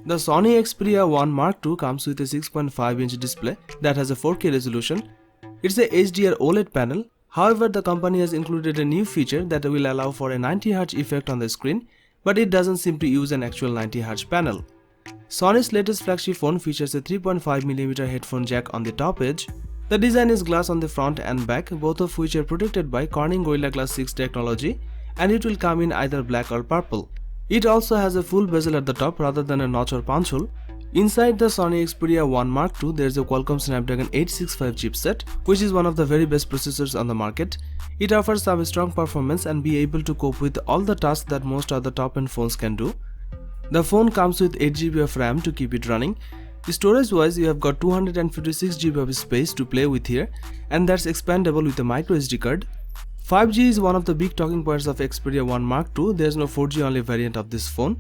The Sony Xperia 1 Mark II comes with a 6.5-inch display that has a 4K resolution. It's a HDR OLED panel. However, the company has included a new feature that will allow for a 90Hz effect on the screen, but it doesn't seem to use an actual 90Hz panel. Sony's latest flagship phone features a 3.5mm headphone jack on the top edge. The design is glass on the front and back, both of which are protected by Corning Gorilla Glass 6 technology, and it will come in either black or purple. It also has a full bezel at the top rather than a notch or punch hole. Inside the Sony Xperia 1 Mark II, there is a Qualcomm Snapdragon 865 chipset, which is one of the very best processors on the market. It offers some strong performance and be able to cope with all the tasks that most other top-end phones can do. The phone comes with 8GB of RAM to keep it running. Storage-wise, you have got 256GB of space to play with here, and that's expandable with a microSD card. 5G is one of the big talking points of Xperia 1 Mark II. There's no 4G only variant of this phone.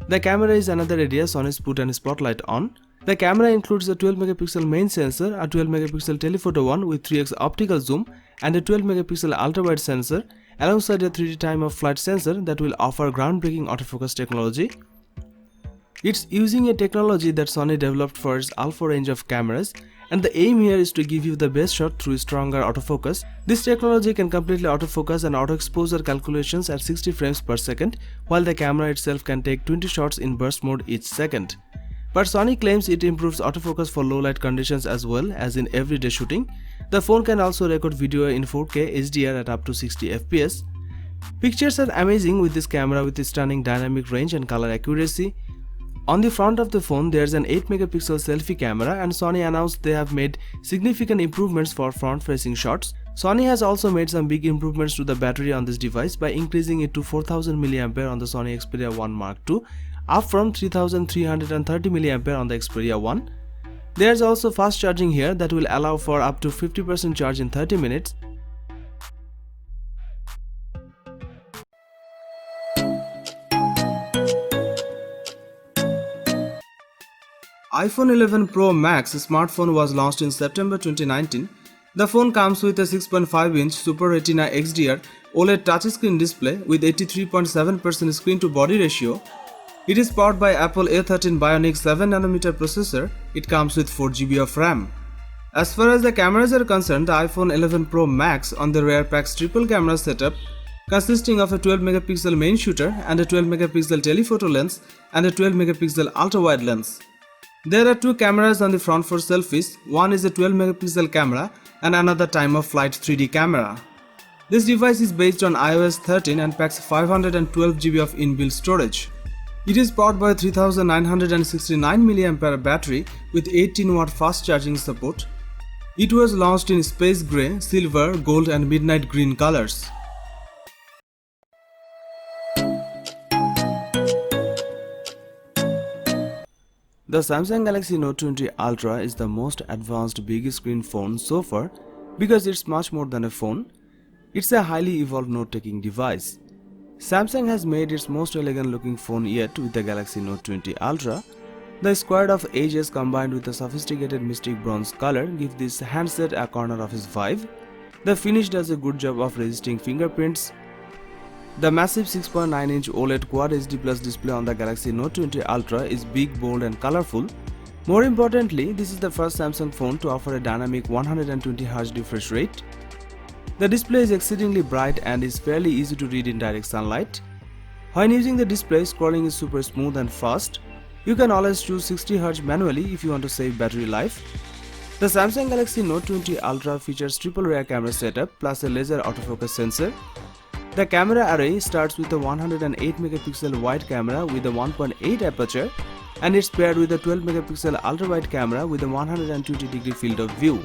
The camera is another area Sony's put a spotlight on. The camera includes a 12MP main sensor, a 12MP telephoto one with 3x optical zoom, and a 12MP ultra-wide sensor, alongside a 3D time-of-flight sensor that will offer groundbreaking autofocus technology. It's using a technology that Sony developed for its alpha range of cameras, and the aim here is to give you the best shot through stronger autofocus. This technology can completely autofocus and auto-exposure calculations at 60 frames per second, while the camera itself can take 20 shots in burst mode each second. But Sony claims it improves autofocus for low light conditions as well as in everyday shooting. The phone can also record video in 4K HDR at up to 60 FPS. Pictures are amazing with this camera with its stunning dynamic range and color accuracy. On the front of the phone, there's an 8MP selfie camera, and Sony announced they have made significant improvements for front-facing shots. Sony has also made some big improvements to the battery on this device by increasing it to 4000 mAh on the Sony Xperia 1 Mark II, up from 3330 mAh on the Xperia 1. There's also fast charging here that will allow for up to 50% charge in 30 minutes. iPhone 11 Pro Max smartphone was launched in September 2019. The phone comes with a 6.5-inch Super Retina XDR OLED touchscreen display with 83.7% screen-to-body ratio. It is powered by Apple A13 Bionic 7nm processor. It comes with 4GB of RAM. As far as the cameras are concerned, the iPhone 11 Pro Max on the rear packs triple camera setup consisting of a 12MP main shooter and a 12MP telephoto lens and a 12MP ultra-wide lens. There are two cameras on the front for selfies. One is a 12MP camera and another time-of-flight 3D camera. This device is based on iOS 13 and packs 512GB of inbuilt storage. It is powered by a 3969 mAh battery with 18W fast charging support. It was launched in space grey, silver, gold and midnight green colors. The Samsung Galaxy Note 20 Ultra is the most advanced big screen phone so far because it's much more than a phone. It's a highly evolved note-taking device. Samsung has made its most elegant looking phone yet with the Galaxy Note 20 Ultra. The squared of edges combined with a sophisticated mystic bronze color give this handset a corner of its vibe. The finish does a good job of resisting fingerprints. The massive 6.9-inch OLED Quad HD Plus display on the Galaxy Note 20 Ultra is big, bold and colorful. More importantly, this is the first Samsung phone to offer a dynamic 120Hz refresh rate. The display is exceedingly bright and is fairly easy to read in direct sunlight. When using the display, scrolling is super smooth and fast. You can always choose 60Hz manually if you want to save battery life. The Samsung Galaxy Note 20 Ultra features triple rear camera setup plus a laser autofocus sensor. The camera array starts with a 108MP wide camera with a 1.8 aperture, and it's paired with a 12MP ultra-wide camera with a 120° field of view.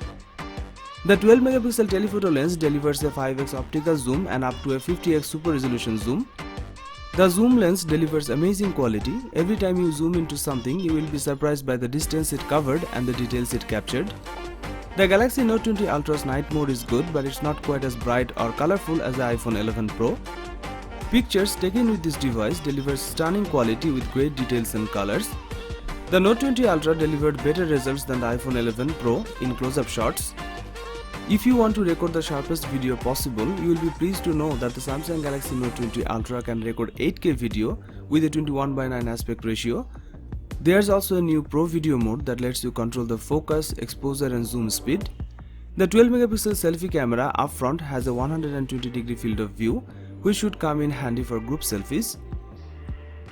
The 12MP telephoto lens delivers a 5x optical zoom and up to a 50x super resolution zoom. The zoom lens delivers amazing quality. Every time you zoom into something, you will be surprised by the distance it covered and the details it captured. The Galaxy Note 20 Ultra's night mode is good, but it's not quite as bright or colorful as the iPhone 11 Pro. Pictures taken with this device delivers stunning quality with great details and colors. The Note 20 Ultra delivered better results than the iPhone 11 Pro in close-up shots. If you want to record the sharpest video possible, you will be pleased to know that the Samsung Galaxy Note 20 Ultra can record 8K video with a 21:9 aspect ratio. There's also a new Pro Video mode that lets you control the focus, exposure and zoom speed. The 12 megapixel selfie camera up front has a 120-degree field of view, which should come in handy for group selfies.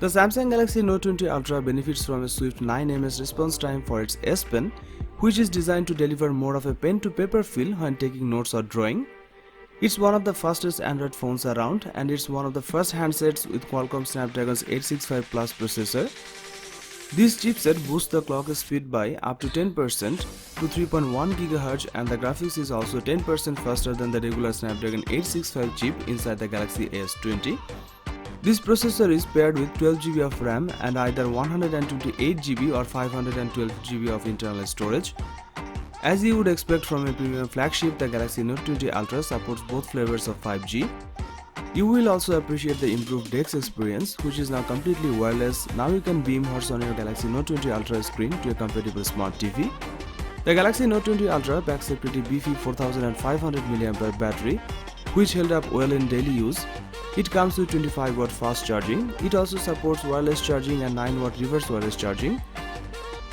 The Samsung Galaxy Note 20 Ultra benefits from a swift 9 ms response time for its S Pen, which is designed to deliver more of a pen-to-paper feel when taking notes or drawing. It's one of the fastest Android phones around, and it's one of the first handsets with Qualcomm Snapdragon's 865 Plus processor. This chipset boosts the clock speed by up to 10% to 3.1 GHz, and the graphics is also 10% faster than the regular Snapdragon 865 chip inside the Galaxy S20. This processor is paired with 12 GB of RAM and either 128 GB or 512 GB of internal storage. As you would expect from a premium flagship, the Galaxy Note 20 Ultra supports both flavors of 5G. You will also appreciate the improved DeX experience, which is now completely wireless. Now you can beam what's on your Galaxy Note 20 Ultra screen to a compatible smart TV. The Galaxy Note 20 Ultra packs a pretty beefy 4500 mAh battery, which held up well in daily use. It comes with 25-watt fast charging. It also supports wireless charging and 9-watt reverse wireless charging.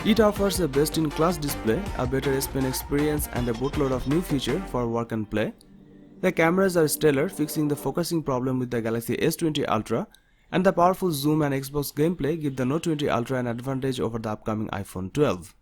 It offers a best-in-class display, a better S Pen experience and a boatload of new features for work and play. The cameras are stellar, fixing the focusing problem with the Galaxy S20 Ultra, and the powerful zoom and Xbox gameplay give the Note 20 Ultra an advantage over the upcoming iPhone 12.